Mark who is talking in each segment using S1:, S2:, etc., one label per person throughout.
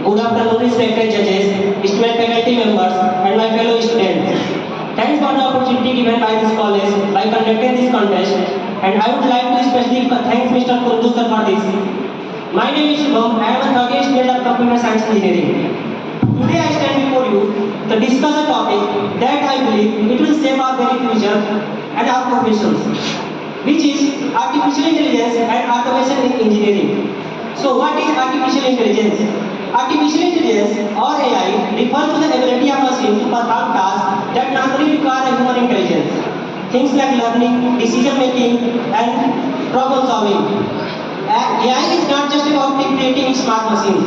S1: Good afternoon, respected judges, student faculty members, and my fellow students. Thanks for the opportunity given by this college by conducting this contest, and I would like to especially thank Mr. Kundu sir for this. My name is Shubham. I am a third year student of Computer Science Engineering. Today I stand before you to discuss a topic that I believe it will shape our very future and our professions, which is artificial intelligence and automation in engineering. So what is artificial intelligence? Artificial intelligence or AI refers to the ability of machines to perform tasks that normally require a human intelligence. Things like learning, decision making, and problem solving. AI is not just about creating smart machines.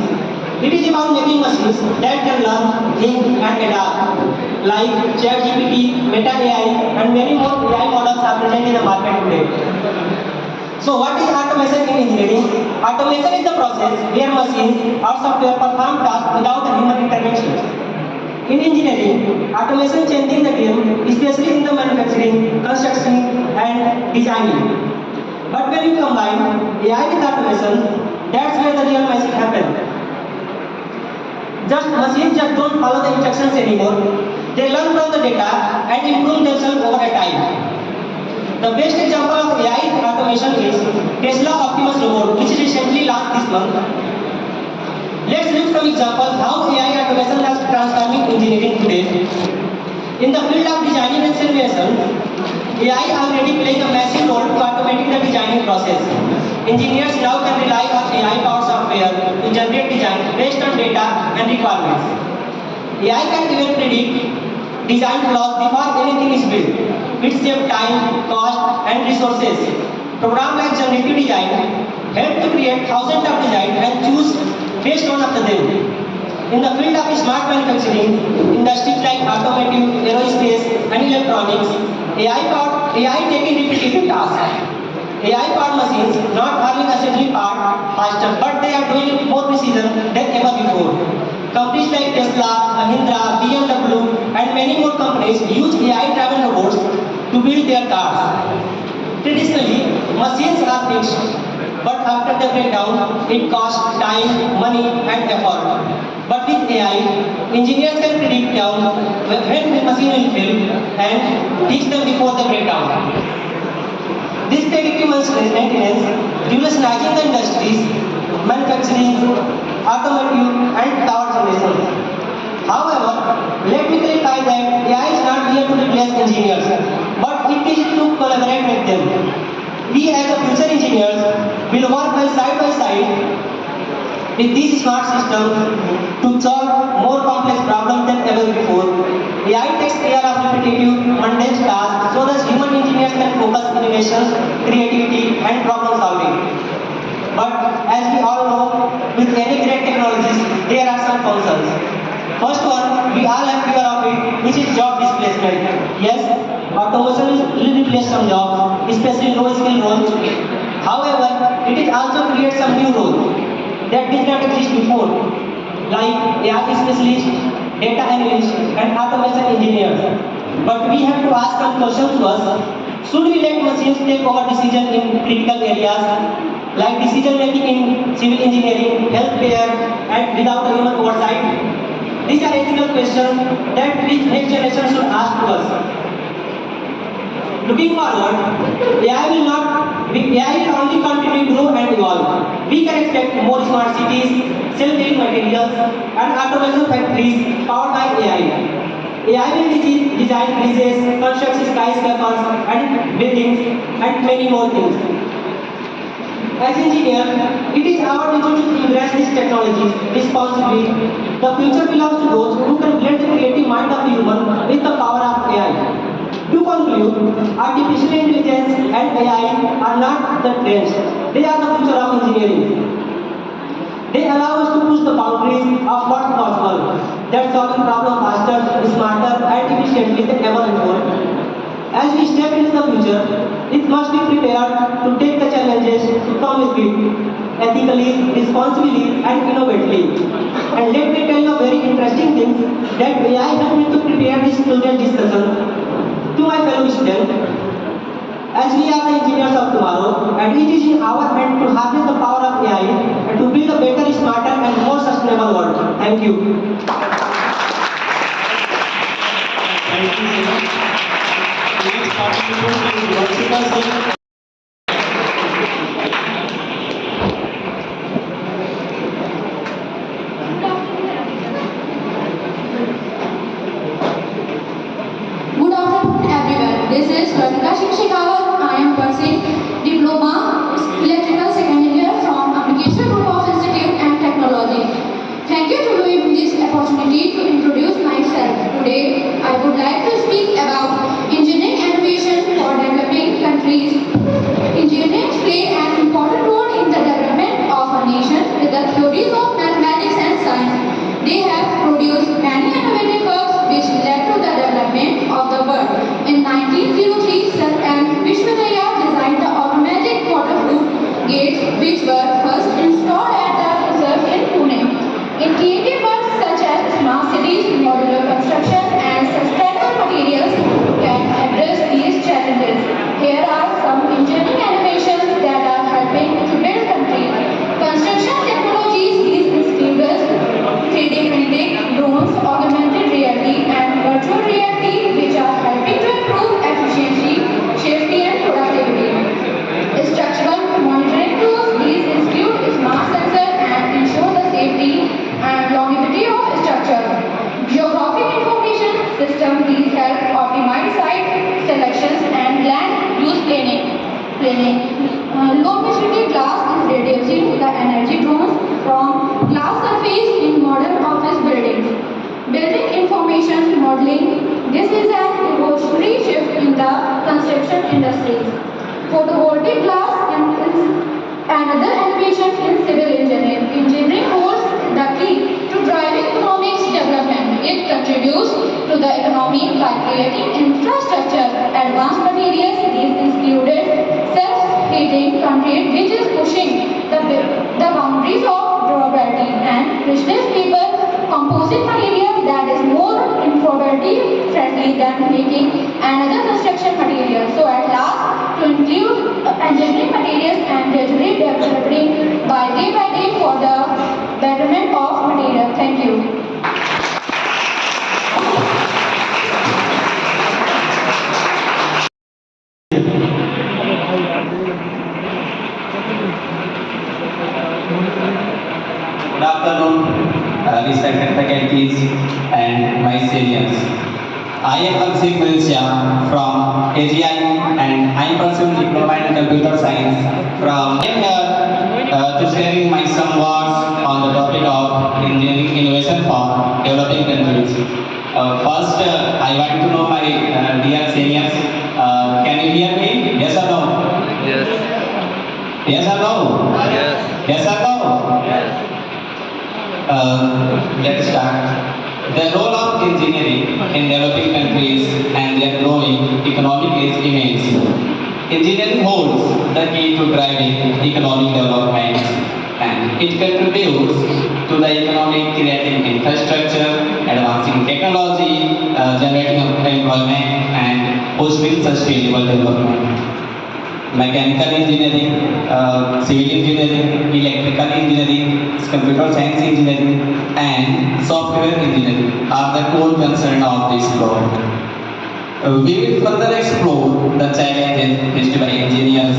S1: It is about making machines that can learn, think, and adapt. Like ChatGPT, Meta AI, and many more AI models are present in the market today. So what is automation in engineering? Automation is the process where machines or software perform tasks without human intervention. In engineering, automation changing the game, especially in the manufacturing, construction, and designing. But when you combine AI with automation, that's where the real magic happens. Machines just don't follow the instructions anymore. They learn from the data and improve themselves over a time. The best example of AI automation is Tesla Optimus robot, which recently launched this month. Let's look some examples how AI automation is transforming engineering today. In the field of designing and simulation, AI already plays a massive role to automating the designing process. Engineers now can rely on AI-powered software to generate design based on data and requirements. AI can even predict design flaws before anything is built. It saves time, cost, and resources. Programs like generative design help to create thousands of designs and choose based on of them. In the field of smart manufacturing, industries like automotive, aerospace, and electronics, AI taking repetitive tasks. AI-powered machines not only assembly part faster, but they are doing it more precision than ever before. Companies like Tesla, Mahindra, BMW, and many more companies use AI-driven robots to build their cars. Traditionally, machines are fixed, but after they break down, it costs time, money, and effort. But with AI, engineers can predict when the machine will fail and fix them before they break down. This predictive maintenance revolutionizing the industries, manufacturing, automotive, and power generation. However, let me clarify that AI is not here to replace engineers, but it is to collaborate with them. We as a future engineers will work side by side with these smart systems to solve more complex problems than ever before. AI takes care of repetitive, mundane tasks so that human engineers can focus innovation, creativity, and problem solving. But as we all know, with any great technologies, there are some concerns. First one, we all have fear of it, which is job displacement. Yes, automation will replace some jobs, especially low-skill roles. However, it also creates some new roles that did not exist before, like AI specialists, data analysts, and automation engineers. But we have to ask some questions to us. Should we let machines take over decisions in critical areas, like decision making in civil engineering, healthcare, and without human oversight? These are ethical questions that next generation should ask to us. Looking forward, AI will only continue to grow and evolve. We can expect more smart cities, self-healing materials, and automation factories powered by AI. AI will design bridges, construct skyscrapers and buildings, and many more things. As engineers, it is our duty to embrace these technologies responsibly. The future belongs to those who can blend the creative mind of the human with the power of AI. To conclude, artificial intelligence and AI are not the trends. They are the future of engineering. They allow us to push the boundaries of what's possible. That's solving problems faster, smarter, and efficiently than ever before. As we step into the future, it must be prepared to take the challenges to come with it, ethically, responsibly, and innovatively. And let me tell you a very interesting thing that AI helped me to prepare this today's discussion. To my fellow students, as we are the engineers of tomorrow, and it is in our hand to harness the power of AI and to build a better, smarter, and more sustainable world. Thank you.
S2: Thank you, sir. Next participant is Varshika Singh.
S3: Good afternoon, everyone. This is Varshika Singh Shekhawat. I am pursuing Diploma Electrical Second Year from Application Group of Institute and Technology. Thank you to me this opportunity to introduce myself. Today, I would like to speak about engineering innovation for developing countries. Engineers play an important role in the development of a nation with the theories of mathematics and science. They have produced many innovative works which led to the development of the world. In 1903, Sir M. Vishwadaya designed the automatic water flood gates which were first installed at the reserve in Pune. In creative works such as smart cities, modular construction and sustainable materials can address these challenges. Here are some engineering innovations that are helping to build countries. Construction technologies these include 3D printing, drones, augmented reality and virtual reality which are helping to improve efficiency, safety and productivity. Structural monitoring tools these include smart sensors and ensure the safety and longevity of structure. Geographic information system these help optimize site selections and land use planning. Low density glass is reducing the energy drawn from glass surface in modern office buildings. Building information modeling. This is an evolutionary shift in the construction industry. Photovoltaic glass is another innovation in civil engineering. Engineering holds the key to driving economic development. It contributes to the economy by creating infrastructure. Advanced materials these included self-heating concrete which is pushing the boundaries of durability and richness paper composite material that is more environmentally friendly than making another construction material. So at last, to include engineering materials and gradually developing by day for the betterment of material. Thank you.
S4: Good afternoon, respected faculties and my seniors. I am Abhishek Manisha from AGI and I am pursuing Diploma in Computer Science from. I am here to sharing my some words on the topic of engineering innovation for developing countries. First, I want to know my dear seniors. Can you hear me? Yes or no?
S5: Yes.
S4: Yes or no?
S5: Yes.
S4: Yes or no?
S5: Yes.
S4: Let's start. The role of engineering in developing countries and their growing economy is immense. Engineering holds the key to driving economic development and it contributes to the economy creating infrastructure, advancing technology, generating employment and fostering sustainable development. Mechanical engineering, civil engineering, electrical engineering, computer science engineering, and software engineering are the core concern of this floor. We will further explore the challenges faced by engineers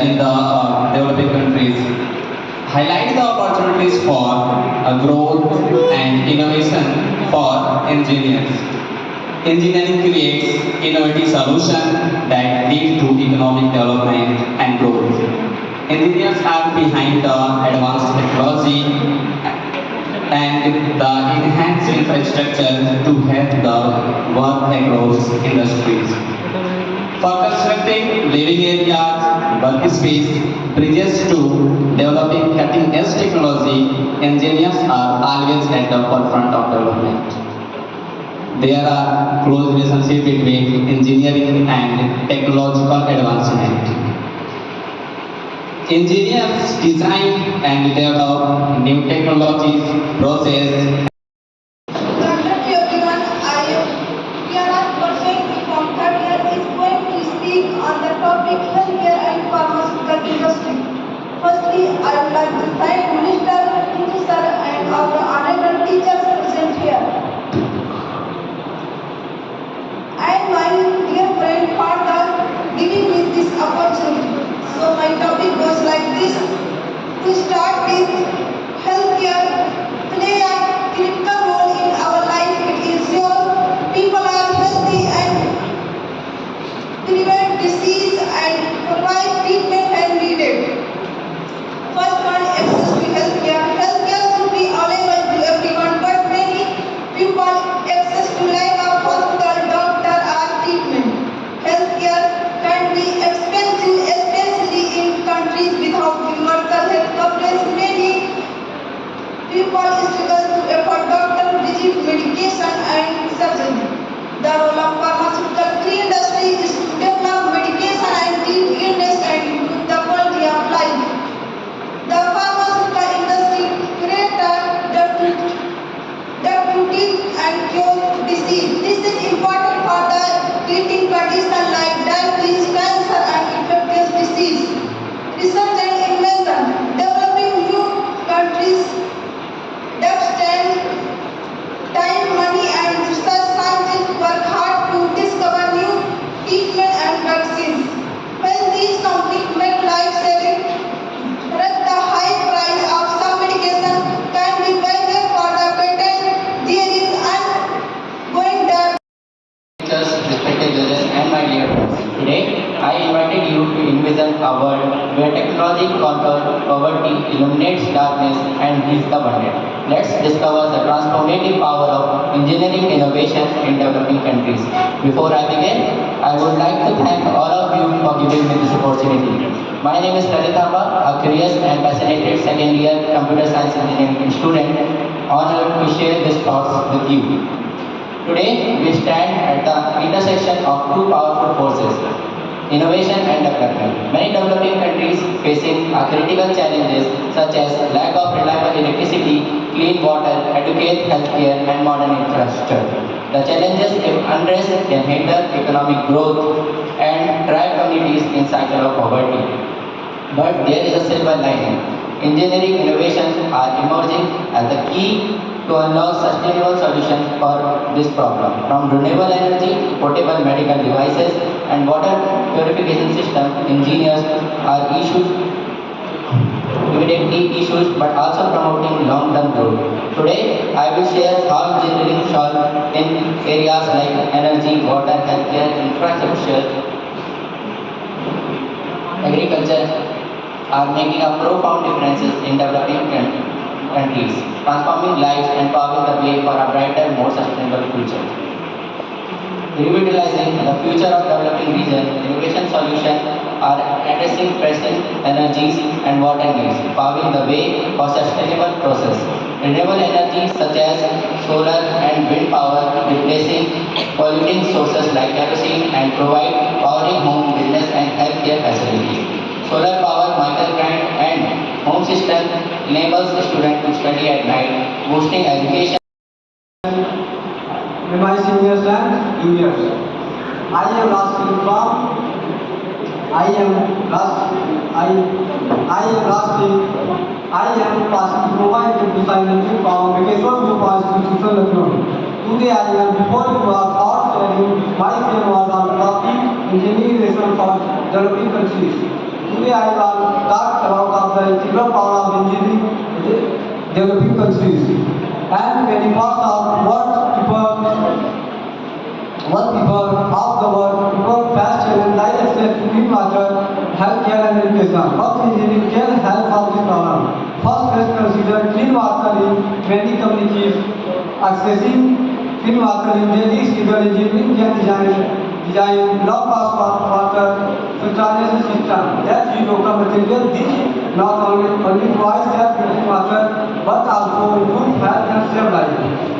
S4: in the developing countries, highlight the opportunities for growth and innovation for engineers. Engineering creates innovative solutions that lead to economic development and growth. Engineers are behind the advanced technology and the enhanced infrastructure to help the work across industries. For constructing living areas, workspace, bridges to developing cutting-edge technology, engineers are always at the forefront of development. There are close relationship between engineering and technological advancement. Engineers design and develop new technologies, process.
S6: Good afternoon everyone. We are not pursuing from third year is going to speak on the topic healthcare and pharmaceutical industry. Firstly, I would like to thank Minister Hindu sir and our honorable people struggle to afford doctor visit, medication and surgery. The role of pharmaceutical free industry is to develop medication and treat illness and improve the quality of life. The pharmaceutical industry creates therapeutic and cure disease. This is important for the treating conditions like diabetes, cancer and infectious disease. Research and invention. Developing new countries that stand time, money and research scientists work hard to discover new treatment and vaccines. When these companies make life-saving drugs, the high price of some medication can be paid for the patent. There is ongoing debt.
S5: Teachers, respected judges, and my dear friends. Today, I invited you to envision a world where technology conquers poverty, illuminates darkness, and heals the wounded. Let's discover the transformative power of engineering innovation in developing countries. Before I begin, I would like to thank all of you for giving me this opportunity. My name is Lalit Amba, a curious and passionate second-year computer science engineering student, honored to share these thoughts with you. Today, we stand at the intersection of two powerful forces, innovation and development. Many developing countries facing critical challenges such as lack of reliable electricity, clean water, adequate healthcare, and modern infrastructure. The challenges, if unaddressed, can hinder economic growth and drive communities in cycle of poverty. But there is a silver lining. Engineering innovations are emerging as the key to unlock sustainable solutions for this problem. From renewable energy to portable medical devices and water purification system, engineers are immediately issues but also promoting long-term growth. Today, I will share how engineering solves in areas like energy, water, healthcare, infrastructure, agriculture are making a profound differences in developing countries, transforming lives and paving the way for a brighter, more sustainable future. Revitalizing the future of developing regions, innovation solutions are addressing pressing energies and water needs, paving the way for sustainable process. Renewable energy such as solar and wind power replacing polluting sources like kerosene and provide powering home, business and healthcare facilities. Solar power, microgrid and home system enables students to study at night, boosting education.
S7: My seniors and juniors. I am Rashid from I am passing diploma in computer science from Bekeshwar Group of Institution Lucknow. Today I am before you are thought sharing my film was on the topic engineering for developing countries. Today I will talk about the integral power of engineering developing countries and many parts of what people of the world people face challenges like access to clean water, healthcare and education. How engineering can help solve this problem? First, let's consider clean water in many communities. Accessing clean water in daily civil engineering can design low-cost water filtration system that use local material. This not only provides safe drinking water but also improves health and save lives.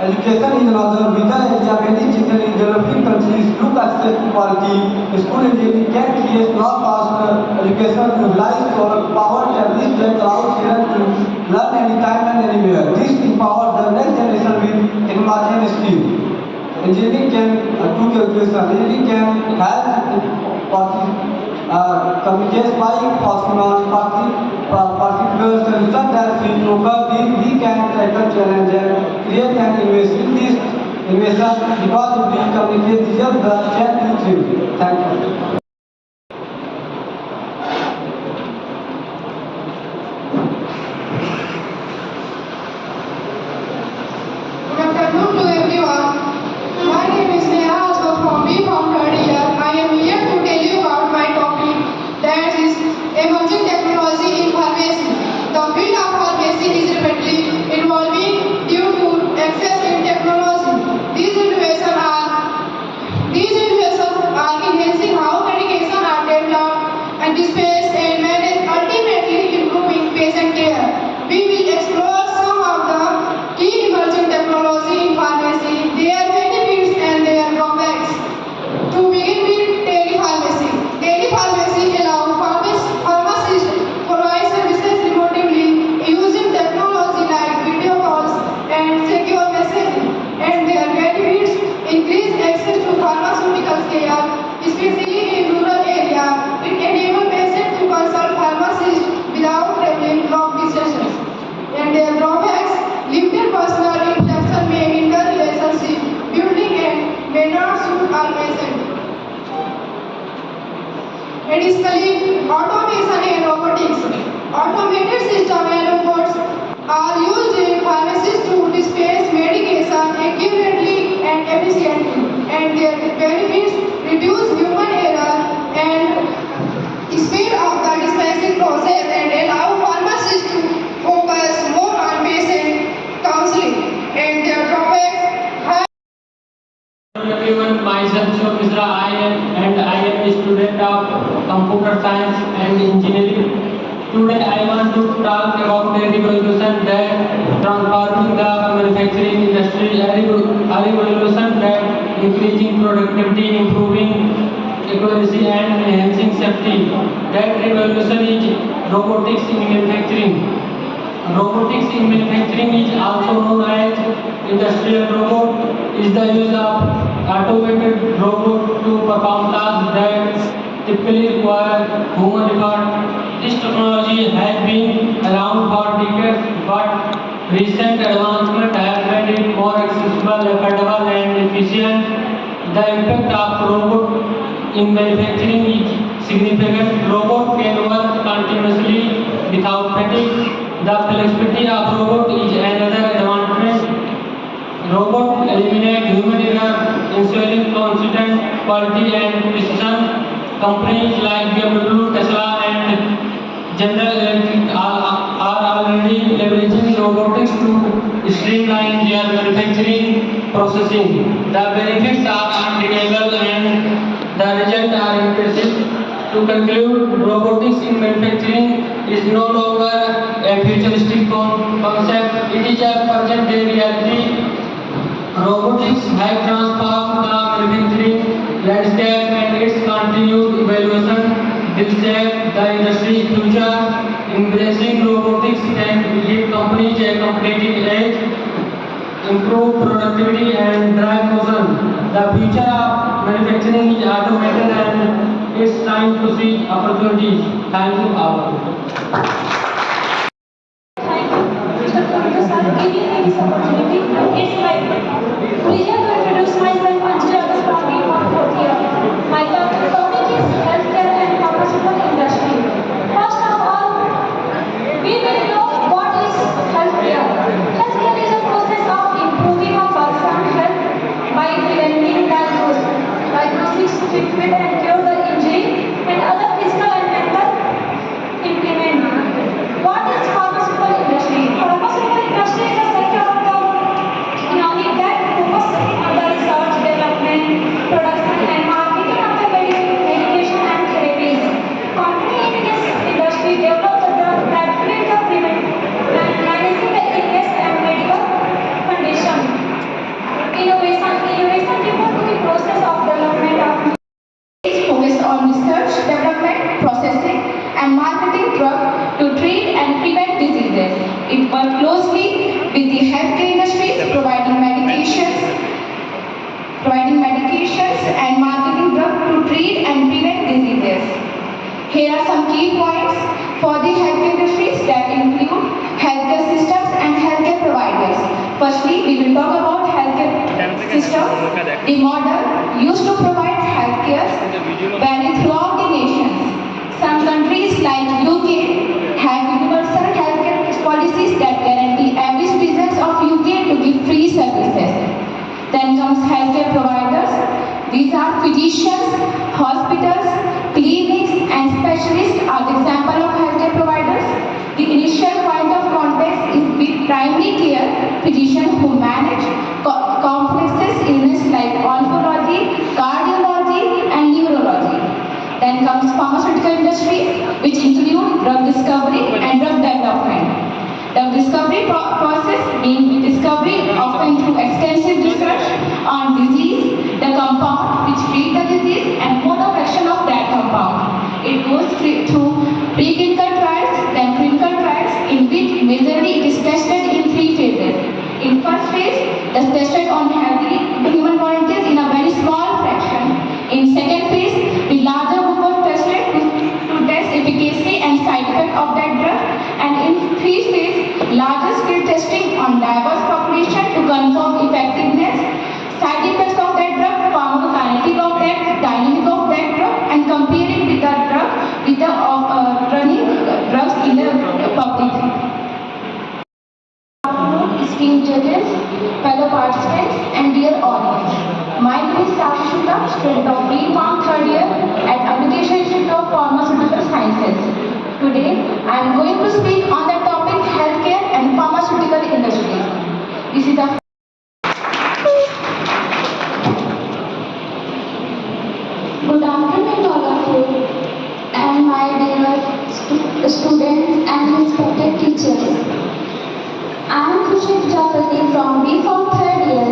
S7: Education is another vital area. Many children in developing countries look access to quality. School engineering can create low-cost education utilized solar power tablets that allows children to learn anytime and anywhere. This empowers the next generation with technology and skill. Engineering can do calculation. Engineering can help communicate by focusing on particular solution that fit local. We can tackle challenge and create and invest in this innovation because we communicate deserve the chance to thrive. Thank you.
S3: Good afternoon to everyone. My name is Neha Aswad from B from third year. I am here to tell you about my topic, that is emerging technology in pharmacy. The field of pharmacy is rapidly evolving due to access in technology. These innovations are enhancing how medication are developed and dispensed and managed, ultimately improving patient care. We will
S8: Today I want to talk about the revolution that transforming the manufacturing industry, a revolution that increasing productivity, improving accuracy and enhancing safety. That revolution is robotics in manufacturing. Robotics in manufacturing is also known as industrial robot, is the use of automated robot to perform tasks that typically require human effort. This technology has been around for decades, but recent advancements have made it more accessible, affordable and efficient. The impact of robot in manufacturing is significant. Robot can work continuously without fatigue. The flexibility of robot is another advantage. Robot eliminate human error, ensuring consistent quality and precision. Companies like BMW, Tesla, and General Electric are already leveraging robotics to streamline their manufacturing processing. The benefits are undeniable and the results are impressive. To conclude, robotics in manufacturing is no longer a futuristic concept, it is a present day reality. Robotics have transformed the manufacturing landscape and its continued evolution will shape the industry's future. Embracing robotics can give companies a competitive edge, improve productivity and drive motion. The future of manufacturing is automated and it's time to seize opportunities. Thank you all.
S3: Thank you, Mr. Pavitra sir, for giving me this opportunity. It's my pleasure to introduce myself, Anjali Agastwani, from fourth year. My topic is healthcare and pharmaceutical industry. First of all, we will know what is healthcare. Healthcare is a process of improving a person's health by preventing diagnosis, treatment, and cure the injury and other physical and mental implement. What is pharmaceutical industry? Pharmaceutical industry is a sector of the economy that focuses on the research, development, production and marketing of the medication and therapies. Companies in this industry develop the drug that treat the managing the illness and medical condition. Innovation refers to the process of development of is focused on research, development, processing, and marketing drugs to treat and prevent diseases. It works closely with the healthcare industries, providing medications and marketing drugs to treat and prevent diseases. Here are some key points for the healthcare industries that include healthcare systems and healthcare providers. Firstly, we will talk about healthcare systems. The model used to provide healthcare vary throughout the nations. Some countries like UK have universal healthcare policies that guarantee every citizen of UK to give free services. Then comes healthcare providers. These are physicians, hospitals, clinics and specialists are the example of healthcare providers. The initial point of contact is with primary care physicians who manage complex illness like oncology, cardiology and neurology. Then comes pharmaceutical industry, which include drug discovery and drug development. The discovery process means discovery often through extensive research on disease, the compound which treat the disease and mode of action of that compound. It goes through preclinical trials, then clinical trials in which majorly it is tested in 3 phases. In first phase, it is tested on healthy human volunteers in a very small fraction. In second phase, the larger group was tested to test efficacy and side effect of that drug. And in 3 phase, larger scale testing on diverse population to confirm effectiveness, side effects of that drug, pharmacokinetic of that, dynamic of that drug, and comparing with the drug with the running drugs in the public. Esteemed judges, fellow participants, and dear audience. My name is Sakshi Shukla, student of B.Pharm 3rd year at Application Institute of Pharmaceutical Sciences. Today, I am going to speak on the topic healthcare and pharmaceutical industries. This is the Good afternoon, all of you, and my dear students Kushik Jaffati from B.Pharm third year.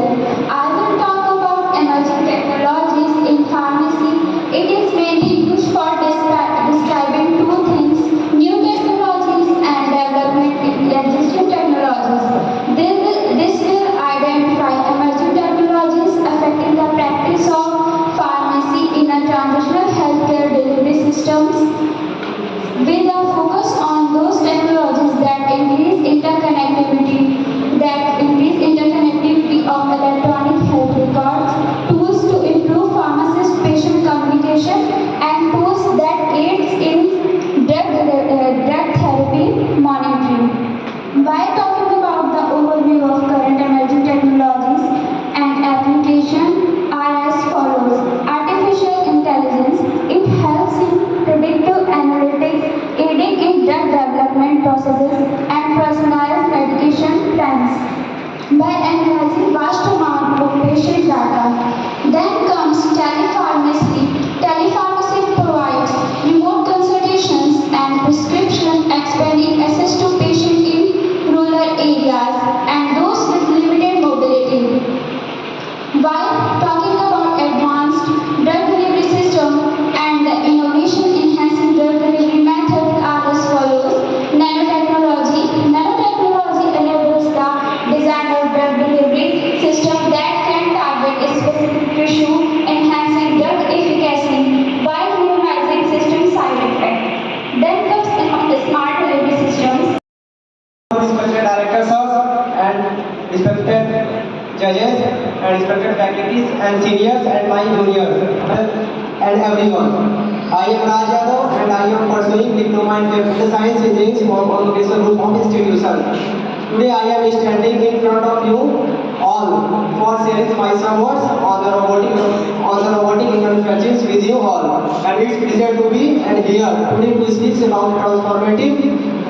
S3: I will talk about emerging technologies in pharmacy. It is mainly used for describing two things: new technologies and development in existing technologies. This will identify emerging technologies affecting the practice of pharmacy in a transitional healthcare delivery systems, with a focus on those technologies that increase interconnectivity of electronic health records, tools to improve pharmacist-patient communication, and tools that aids in drug therapy monitoring. While talking about the overview of current emerging technologies and application are as follows: artificial intelligence. It helps in predictive analytics, aiding in drug development processes and personalized medication plans by analyzing vast amount of patient data. Then comes telepharmacy. Telepharmacy provides remote consultations and prescription, expanding access to patients in rural areas and those with limited mobility. While talking about advanced drug delivery system and the innovation enhancing drug delivery methods are as follows: nanotechnology. Nanotechnology enables the design of drug delivery system that can target a specific tissue, enhancing drug efficacy while minimizing system side effects. Then comes smart delivery systems.
S7: Respected directors and respected judges and respected faculties and seniors and my juniors and everyone. I am Raj Yadav and I am pursuing diploma in computer science engineering from Amritsar Group of Institution. Today I am standing in front of you all for sharing my some words on the robotic in manufacturing with you all. And it's pleasure to be and here today to speak about transformative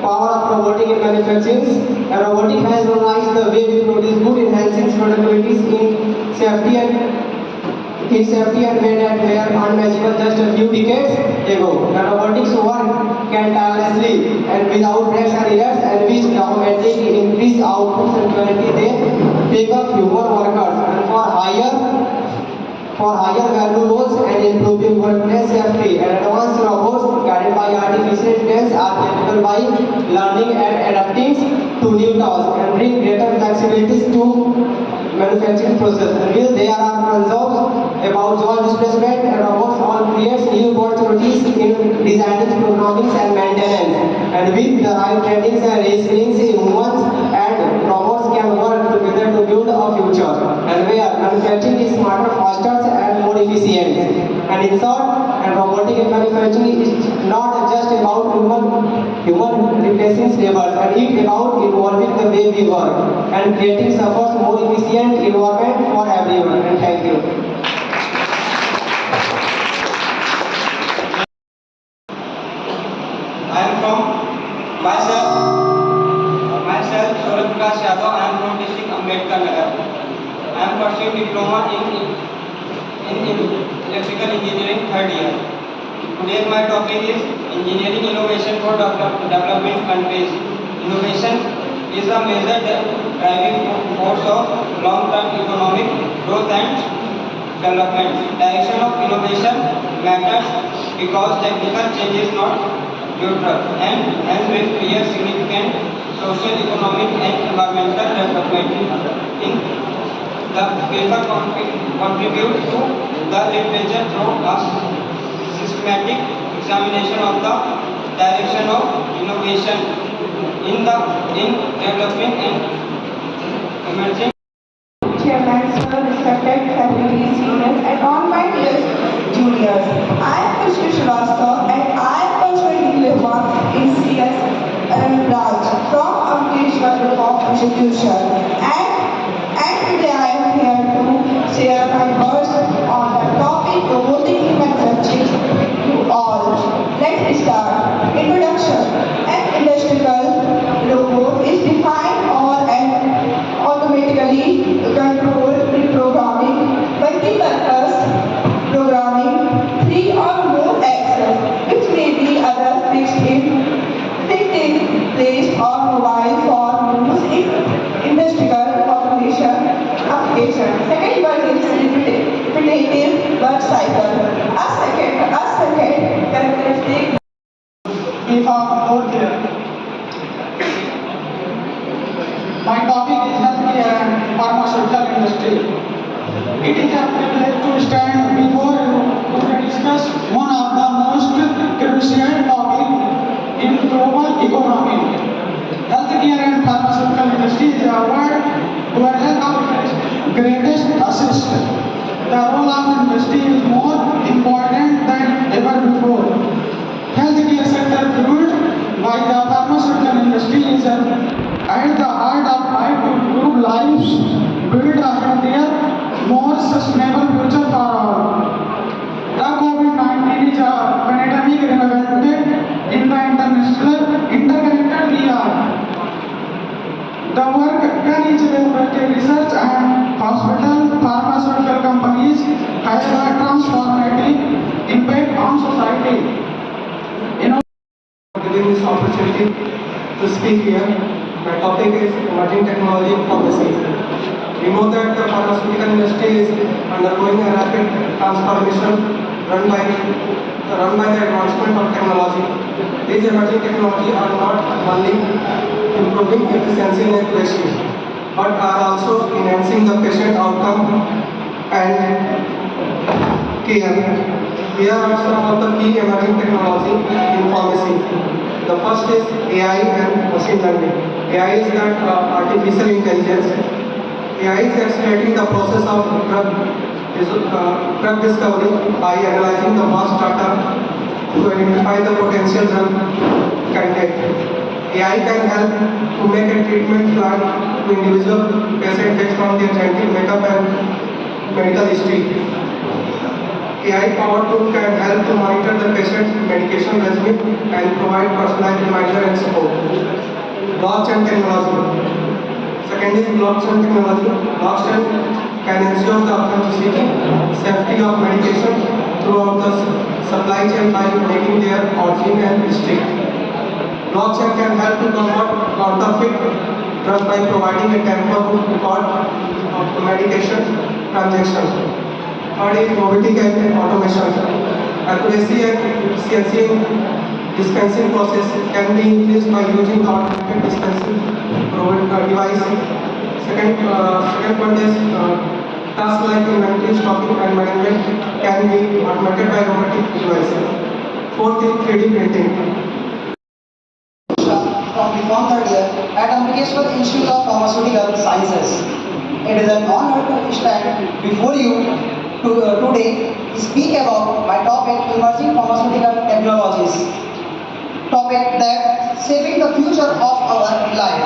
S7: power of robotic in manufacturing. And robotic has revolutionized the way we produce good, enhancing productivities in safety and made at were unmeasurable just a few decades ago. The robotics work can tirelessly and without breaks and errors, and which dramatically increase outputs and quality they take up human workers and for higher value roles and improving workplace safety. And advanced robots guided by artificial intelligence are capable by learning and adapting to new tasks and bring greater flexibilities to manufacturing process. And while there are concerns about job displacement, and robots all creates new opportunities in designing, programming and maintenance. And with the right trainings and reskillings, humans and robots can work together to build a future and where manufacturing is smarter, faster and more efficient. And in short, and robotic manufacturing is not just about human replacing labor, and it's about evolving the way we work and creating suffers more efficient environment for everyone. And thank you.
S1: I am from myself Saurabh Prakash Yadav. I am from district Ambedkar Nagar. I am pursuing diploma in electrical engineering third year. Today my topic is engineering innovation for development countries. Innovation is a major driving force of long-term economic growth and development. Direction of innovation matters because technical change is not neutral and hence will create significant social, economic and environmental development. In the paper contribute to the literature through a systematic examination of the direction of innovation in developing and emerging.
S6: Chairman, sir, respected faculty, seniors, and all my dear juniors. I am Krishna Shrivastava and I am pursuing diploma in CS and Raj from Amritsar Group of Institution. And today I am here to share my words on the topic robotic in manufacturing to all. Let's start. Introduction. An industrial robot is defined or an automatically controlled reprogramming, multi-purpose programming, 3 or more axes, which may be other fixed in place or mobile for use in
S9: My topic is healthcare and pharmaceutical industry. It is a privilege to stand before you to discuss one of the most crucial topics in global economy. Healthcare and pharmaceutical industry is a word where health our greatest assist. The role of industry is more important than ever before. Healthcare sector fueled by the pharmaceutical industry is at the heart of fight to improve lives, build a healthier, more sustainable future for all. The COVID-19 is a pandemic reinvented in the international interconnected we are. The work done in laboratory research and hospital pharmaceutical companies has a transformative impact on society.
S7: Giving this opportunity to speak here. My topic is emerging technology in pharmacy. We know that the pharmaceutical industry is undergoing a rapid transformation run by the advancement of technology. These emerging technologies are not only improving efficiency and accuracy, but are also enhancing the patient outcome and care. Here are some of the key emerging technology in pharmacy. The first is AI and machine learning. AI is that artificial intelligence. AI is accelerating the process of drug discovery by analyzing the vast data to identify the potential drug candidate. AI can help to make a treatment plan to individual patient based on their genetic makeup and medical history. AI-powered tool can help to monitor the patient's medication regimen and provide personalized reminder and support. Blockchain technology. Second is blockchain technology. Blockchain can ensure the authenticity, safety of medication throughout the supply chain by making their origin and history. Blockchain can help to convert counterfeit drugs by providing a tamper-proof record of the medication transaction. Third is robotic and automation. Accuracy and efficiency in dispensing process can be increased by using the automated dispensing device. Second point is tasks like inventory, stocking and management can be automated by robotic devices. Fourth is 3D printing.
S10: From the form third year at Ambikeshwar Institute of Pharmaceutical Sciences. It is an honor to stand before you today to speak about my topic, emerging pharmaceutical technologies. Topic that shaping the future of our life.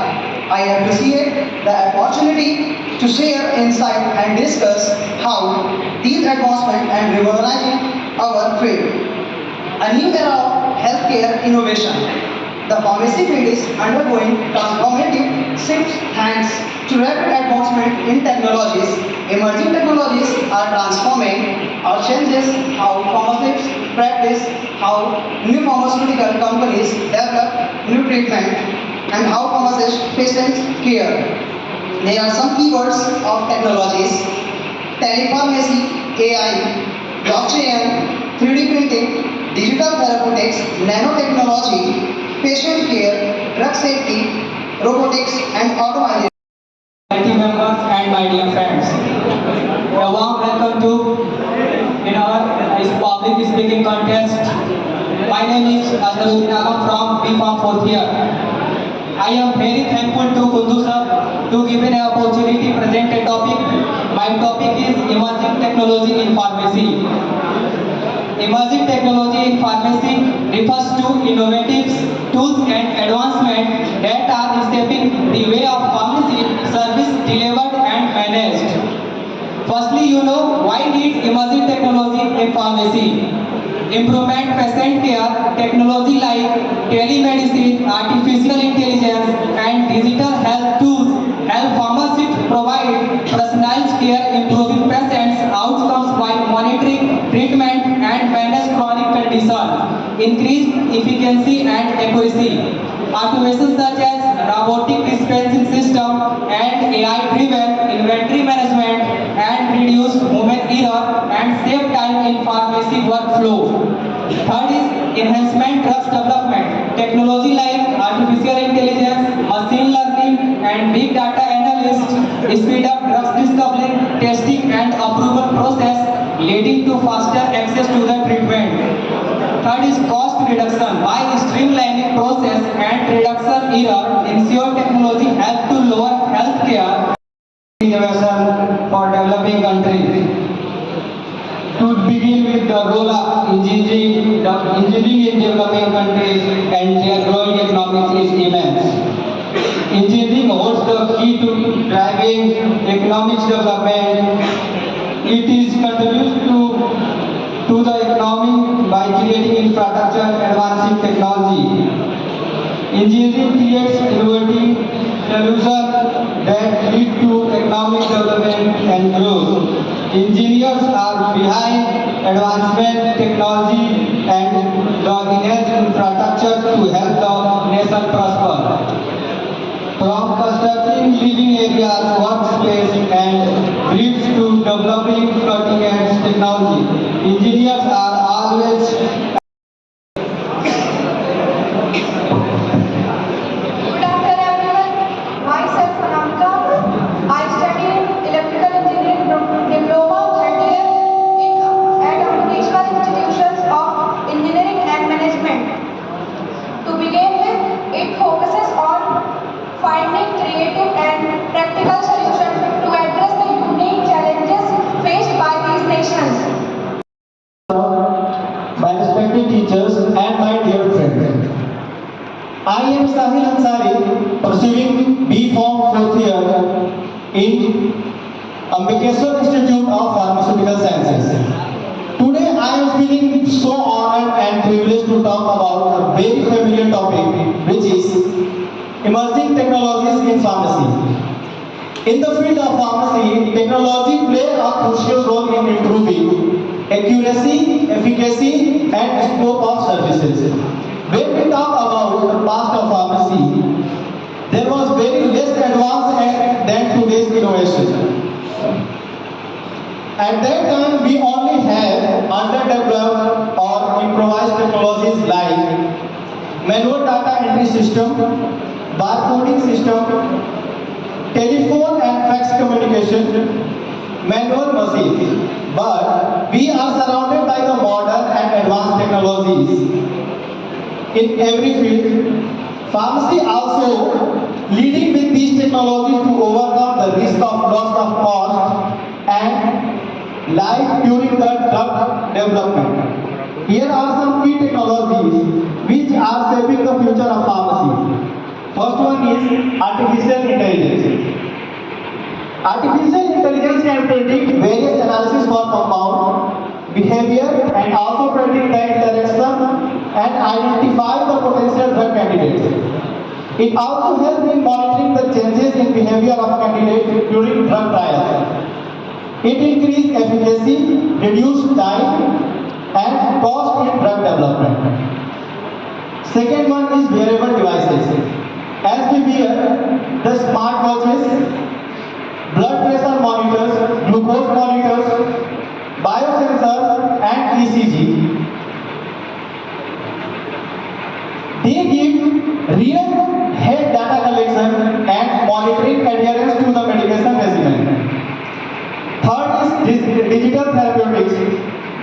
S10: I appreciate the opportunity to share insight and discuss how these advancements and revolutionizing our field. A new era of healthcare innovation. The pharmacy field is undergoing transformative shifts thanks to rapid advancement in technologies. Emerging technologies are transforming or changes how pharmacists practice, how new pharmaceutical companies develop new treatment, and how pharmacists patients care. There are some keywords of technologies: telepharmacy, AI, blockchain, 3D printing, digital therapeutics, nanotechnology, patient care, drug safety, robotics, and automation.
S1: Members and my dear friends, a warm welcome to in our public speaking contest. My name is Azharuddin Alam from B.Pharm 4th year. I am very thankful to Kundu sir to give an opportunity to present a topic. My topic is emerging technology in pharmacy. Emerging technology in pharmacy refers to innovative tools and advancements that are reshaping the way of pharmacy service delivered and managed. Firstly, you know why need emerging technology in pharmacy. Improvement patient care, technology like telemedicine, artificial intelligence and digital health tools help pharmacists provide personalized care, improving patients' outcomes by monitoring treatment and manage chronic conditions, increase efficiency and accuracy. Automation such as robotic dispensing system and AI-driven inventory management and reduce human error and save time in pharmacy workflow. Third is enhancement drugs development. Technology like artificial intelligence, machine learning and and big data analysts speed up drug discovery, testing and approval process, leading to faster access to the treatment. Third is cost reduction. By streamlining process and reduction error, ensure technology help to lower healthcare innovation for developing countries. To begin with the role of engineering in developing countries and their growing economics is immense. Engineering holds the key to driving economic development. It is contributes to the economy by creating infrastructure and advancing technology. Engineering creates innovative solutions that lead to economic development and growth. Engineers are behind advancement technology and the enhanced infrastructure to help the nation prosper. From constructing living areas, workspace and grids to developing cutting-edge technology, engineers are always
S6: Good afternoon everyone. Myself Anamika. I study electrical engineering diploma third year at National Institutions of Engineering and Management. To begin with, it focuses on finding creative and practical solutions to address the unique challenges faced by these nations.
S2: My respected teachers and my dear friends. I am Sahil Ansari, pursuing B.Pharm 4th year in Ambikeshwar Institute of Pharmaceutical Sciences. Today I am feeling so honored and privileged to talk about a very familiar topic, which is emerging technologies in pharmacy. In the field of pharmacy, technology plays a crucial role in improving accuracy, efficacy, and scope of services. When we talk about the past of pharmacy, there was very less advanced than today's innovation. At that time, we only had underdeveloped or improvised technologies like manual data entry system, barcoding system, telephone and fax communication, manual machines. But we are surrounded by the modern and advanced technologies in every field. Pharmacy also leading with these technologies to overcome the risk of loss of cost and life during the drug development. Here are some key technologies which are shaping the future of pharmacy. First one is artificial intelligence. Artificial intelligence can predict various analysis for compound behavior and also predict the interaction and identify the potential drug candidates. It also helps in monitoring the changes in behavior of candidates during drug trials. It increases efficacy, reduces time and cost in drug development. Second one is wearable devices. As we wear the smartwatches, blood pressure monitors, glucose monitors, biosensors and ECG. They give real health data collection and monitoring adherence to the medication regimen. Third is digital therapeutics.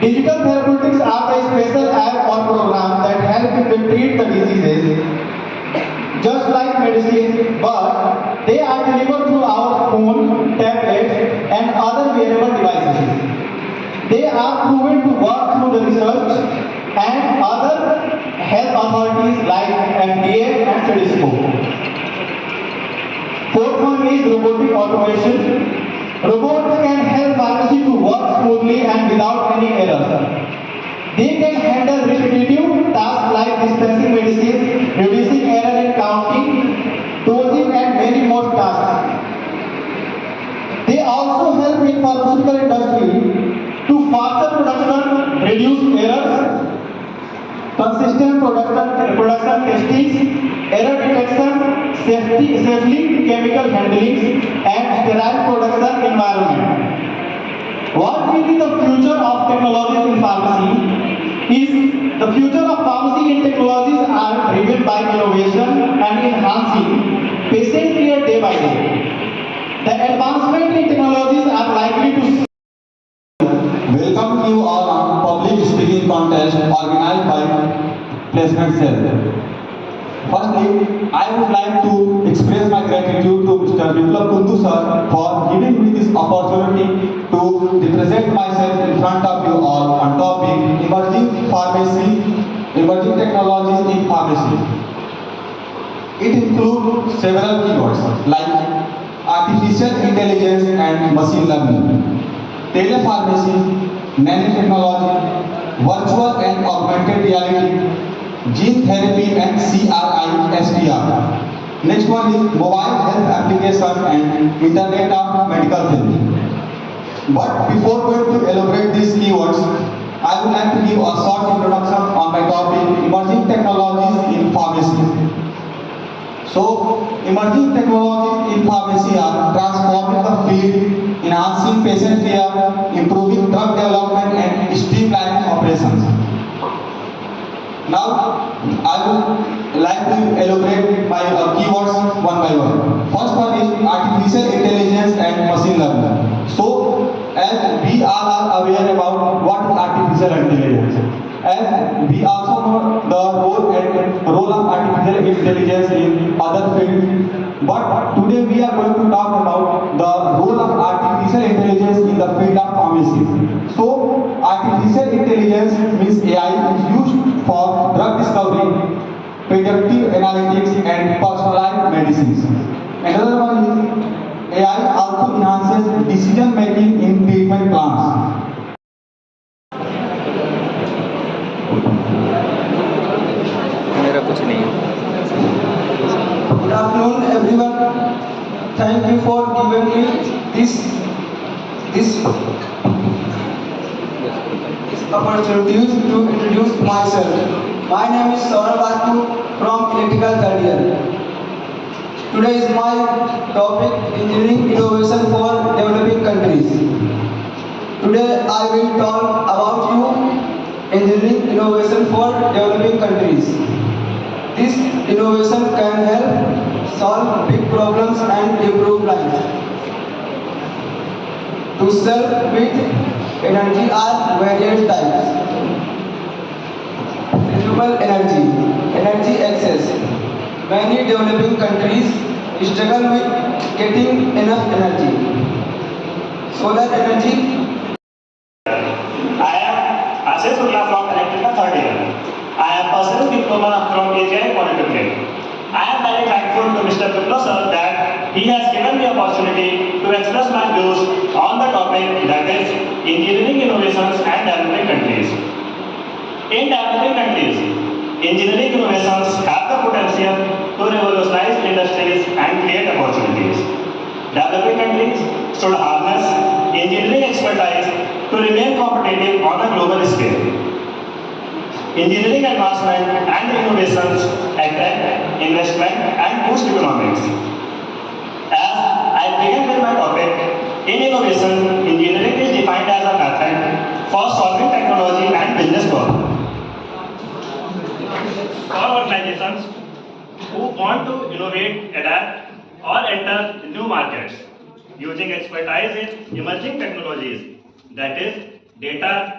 S2: Digital therapeutics are the special app or program that help to treat the diseases just like medicine, but they are delivered through our phone, tablets and other wearable devices. They are proven to work through the research and other health authorities like FDA and CDSCO. Fourth one is robotic automation. Robots can help pharmacy to work smoothly and without any errors. They can handle repetitive tasks like dispensing medicines, reducing error in counting, dosing and many more tasks. They also help in pharmaceutical industry to faster production, reduce errors, consistent production testing, error detection, safely chemical handling and sterile production environment. What will be the future of technologies in pharmacy? The future of pharmacy and technologies are driven by innovation and enhancing patient care day by marketing. The advancement in technologies are likely to welcome you all on public speaking contest organized by Placement Cell. Firstly, I would like to express my gratitude to Mr. Biplab Kundu sir for giving me this opportunity to represent myself in front of you all on topic emerging technologies in pharmacy. It includes several keywords like artificial intelligence and machine learning, telepharmacy, nanotechnology, virtual and augmented reality, gene therapy and CRISPR. Next one is mobile health application and Internet of medical things. But before going to elaborate these keywords, I would like to give a short introduction on my topic emerging technologies in pharmacy. So, emerging technologies in pharmacy are transforming the field, enhancing patient care, improving drug development and streamlining operations. Now, I would like to elaborate my keywords one by one. First one is artificial intelligence and machine learning. So, as we all are aware about what is artificial intelligence, as we also know the role of artificial intelligence in other fields, but today we are going to talk about the role of artificial intelligence in the field of pharmacy. So, artificial intelligence means AI is used for drug discovery, predictive analytics and personalized medicines. Another one is AI also enhances decision making in treatment plans.
S7: Good afternoon, everyone. Thank you for giving me this opportunity to introduce myself. My name is Saurabh Basu from Electrical Third Year. Today is my topic, engineering innovation for developing countries. Today I will talk about you engineering innovation for developing countries. This innovation can help solve big problems and improve lives. To serve with energy are various types. Renewable energy, energy access. Many developing countries struggle with getting enough energy. Solar energy.
S11: I am Ashish Urla from Electrical Third Year. I am pursuing diploma from AGI Polytechnic. I am very thankful to Mr. Biplab sir that he has given me opportunity to express my views on the topic, that is engineering innovations and developing countries. In developing countries, engineering innovations have the potential to revolutionize industries and create opportunities. Developing countries should harness engineering expertise to remain competitive on a global scale. Engineering advancement and innovations attract investment and boost economics. As I begin with my topic, in innovation, engineering is defined as a method for solving technology and business problems. For organizations who want to innovate, adapt, or enter new markets using expertise in emerging technologies, that is, data,